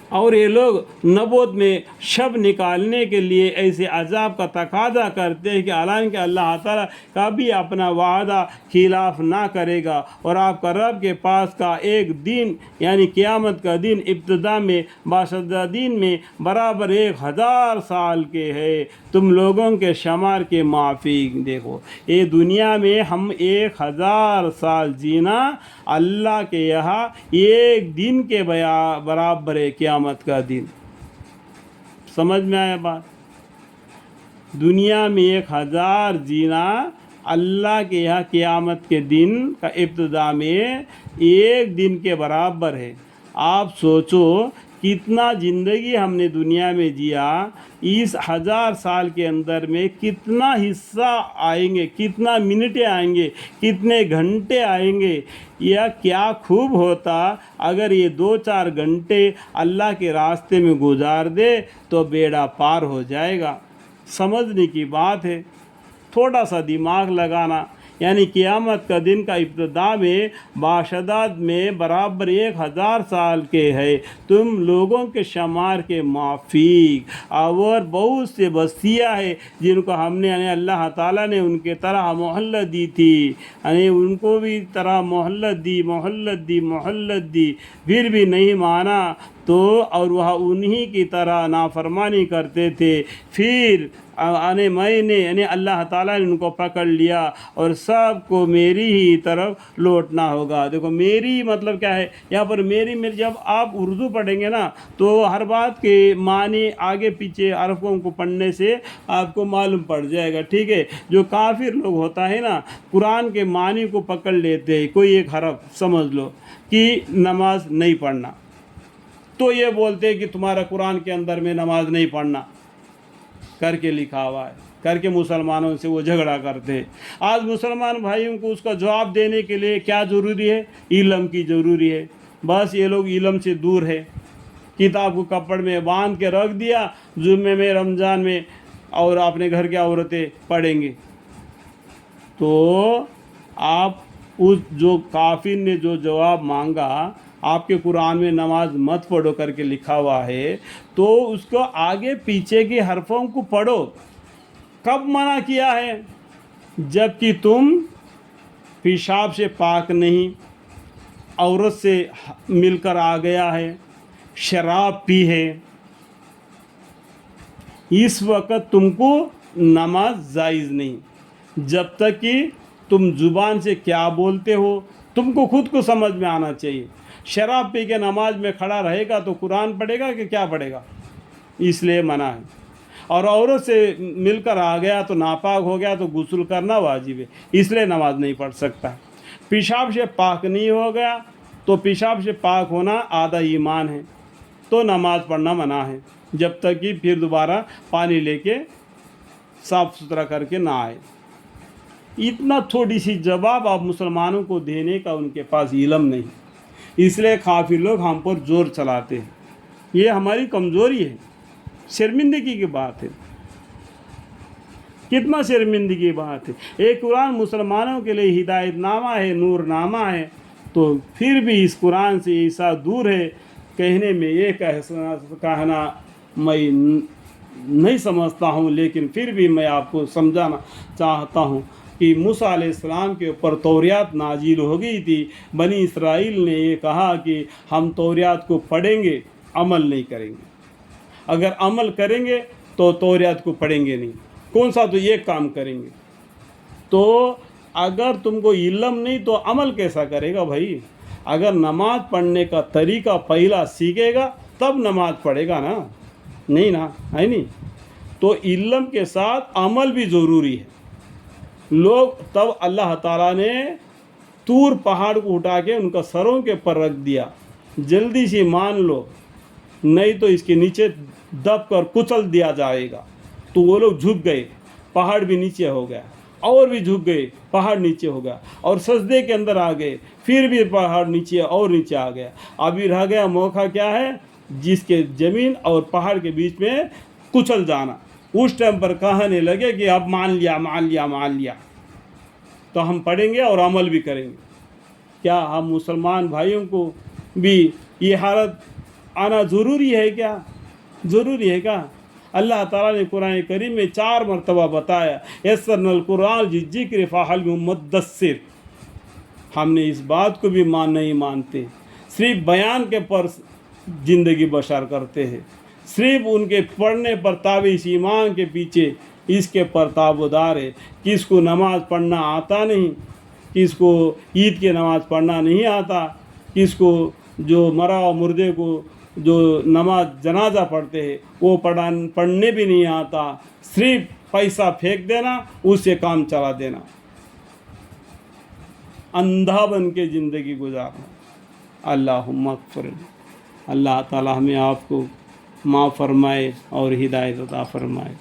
اور یہ لوگ نبوت میں شب نکالنے کے لیے ایسے عذاب کا تقاضا کرتے ہیں کہ حالانکہ اللہ تعالیٰ کبھی اپنا وعدہ خلاف نہ کرے گا، اور آپ کا رب کے پاس کا ایک دن یعنی قیامت کا دن ابتدا میں باشدہ دن میں برابر 1000 سال کے ہے تم لوگوں کے شمار کے معافی۔ دیکھو یہ دنیا میں ہم 1000 سال جینا اللہ کے یہاں ایک دن کے برابر ہے قیامت کا دن۔ سمجھ میں آیا بات؟ دنیا میں 1000 جینا اللہ کے یہاں قیامت کے دن کا ابتدا میں ایک دن کے برابر ہے۔ آپ سوچو کتنا زندگی ہم نے دنیا میں جیا، اس 1000 سال کے اندر میں کتنا حصہ آئیں گے، کتنا منٹیں آئیں گے، کتنے گھنٹے آئیں گے۔ یا کیا خوب ہوتا اگر یہ 2-4 گھنٹے اللہ کے راستے میں گزار دے تو بیڑا پار ہو جائے گا۔ سمجھنے کی بات ہے، تھوڑا سا دماغ لگانا۔ یعنی قیامت کا دن کا ابتدا میں باشداد میں برابر 1000 سال کے ہے تم لوگوں کے شمار کے موافق، اور بہت سے بستیاں ہیں جن کو ہم نے یعنی اللہ تعالیٰ نے ان کے طرح مہلت دی تھی، یعنی ان کو بھی طرح مہلت دی پھر بھی نہیں مانا تو اور وہ انہی کی طرح نافرمانی کرتے تھے، پھر میں نے یعنی اللہ تعالیٰ نے ان کو پکڑ لیا اور سب کو میری ہی طرف لوٹنا ہوگا۔ دیکھو میری مطلب کیا ہے یہاں پر؟ میری جب آپ اردو پڑھیں گے نا تو ہر بات کے معنی آگے پیچھے حرفوں کو پڑھنے سے آپ کو معلوم پڑ جائے گا، ٹھیک ہے؟ جو کافر لوگ ہوتا ہے نا قرآن کے معنی کو پکڑ لیتے ہیں، کوئی ایک حرف سمجھ لو کہ نماز نہیں پڑھنا، تو یہ بولتے ہیں کہ تمہارا قرآن کے اندر میں نماز نہیں پڑھنا کر کے لکھا ہوا ہے، کر کے مسلمانوں سے وہ جھگڑا کرتے ہیں۔ آج مسلمان بھائیوں کو اس کا جواب دینے کے لیے کیا ضروری ہے؟ علم کی ضروری ہے۔ بس یہ لوگ علم سے دور ہے، کتاب کو کپڑ میں باندھ کے رکھ دیا، جمعے میں رمضان میں اور اپنے گھر کی عورتیں پڑھیں گے۔ تو آپ اس جو کافر نے جو جواب مانگا آپ کے قرآن میں نماز مت پڑھو کر کے لکھا ہوا ہے، تو اس کو آگے پیچھے کے حرفوں کو پڑھو۔ کب منع کیا ہے؟ جب کہ تم پیشاب سے پاک نہیں، عورت سے مل کر آ گیا ہے، شراب پی ہے، اس وقت تم کو نماز جائز نہیں، جب تک کہ تم زبان سے کیا بولتے ہو تم کو خود کو سمجھ میں آنا چاہیے۔ شراب پی کے نماز میں کھڑا رہے گا تو قرآن پڑھے گا کہ کیا پڑھے گا؟ اس لیے منع ہے۔ اور عورت سے مل کر آ گیا تو ناپاک ہو گیا تو غسل کرنا واجب ہے، اس لیے نماز نہیں پڑھ سکتا۔ پیشاب سے پاک نہیں ہو گیا تو پیشاب سے پاک ہونا آدھا ایمان ہے، تو نماز پڑھنا منع ہے جب تک کہ پھر دوبارہ پانی لے کے صاف ستھرا کر کے نہ آئے۔ اتنا تھوڑی سی جواب آپ مسلمانوں کو دینے کا ان کے پاس علم نہیں، اس لیے کافر لوگ ہم پر زور چلاتے ہیں۔ یہ ہماری کمزوری ہے، شرمندگی کی بات ہے، کتنا شرمندگی کی بات ہے۔ ایک قرآن مسلمانوں کے لیے ہدایت نامہ ہے، نور نامہ ہے، تو پھر بھی اس قرآن سے ایسا دور ہے۔ کہنے میں یہ کہنا میں نہیں سمجھتا ہوں، لیکن پھر بھی میں آپ کو سمجھانا چاہتا ہوں کہ موسیٰ علیہ السلام کے اوپر توریات نازل ہو گئی تھی۔ بنی اسرائیل نے یہ کہا کہ ہم توریات کو پڑھیں گے، عمل نہیں کریں گے۔ اگر عمل کریں گے تو توریات کو پڑھیں گے نہیں، کون سا تو یہ کام کریں گے۔ تو اگر تم کو علم نہیں تو عمل کیسا کرے گا بھائی؟ اگر نماز پڑھنے کا طریقہ پہلا سیکھے گا تب نماز پڑھے گا نا، نہیں نا، ہے نہیں؟ تو علم کے ساتھ عمل بھی ضروری ہے۔ لوگ تب اللہ تعالیٰ نے طور پہاڑ کو اٹھا کے ان کا سروں کے پر رکھ دیا، جلدی سے مان لو نہیں تو اس کے نیچے دب کر کچل دیا جائے گا۔ تو وہ لوگ جھک گئے، پہاڑ بھی نیچے ہو گیا، اور بھی جھک گئے، پہاڑ نیچے ہو گیا، اور سجدے کے اندر آ گئے، پھر بھی پہاڑ نیچے اور نیچے آ گیا۔ ابھی رہ گیا موقع کیا ہے؟ جس کے زمین اور پہاڑ کے بیچ میں کچل جانا۔ اس ٹائم پر کہنے لگے کہ اب مان لیا تو ہم پڑھیں گے اور عمل بھی کریں گے۔ کیا ہم مسلمان بھائیوں کو بھی یہ حالت آنا ضروری ہے کیا؟ ضروری ہے کیا؟ اللہ تعالیٰ نے قرآن کریم میں 4 مرتبہ بتایا یسرنا القرآن ذکر فہل من مدثر. ہم نے اس بات کو بھی نہیں مانتے، صرف بیان کے پر زندگی بسر کرتے ہیں، صرف ان کے پڑھنے پر تابع ایمان کے پیچھے اس کے پر تابودار ہے. کس کو نماز پڑھنا آتا نہیں، کس کو عید کی نماز پڑھنا نہیں آتا، کس کو جو مرا و مردے کو جو نماز جنازہ پڑھتے ہیں وہ پڑھنے بھی نہیں آتا، صرف پیسہ پھینک دینا، اس سے کام چلا دینا، اندھا بن کے زندگی گزارنا. اللہم اغفر لنا. اللہ تعالی ہمیں آپ کو معاف فرمائے اور ہدایت عطا فرمائے.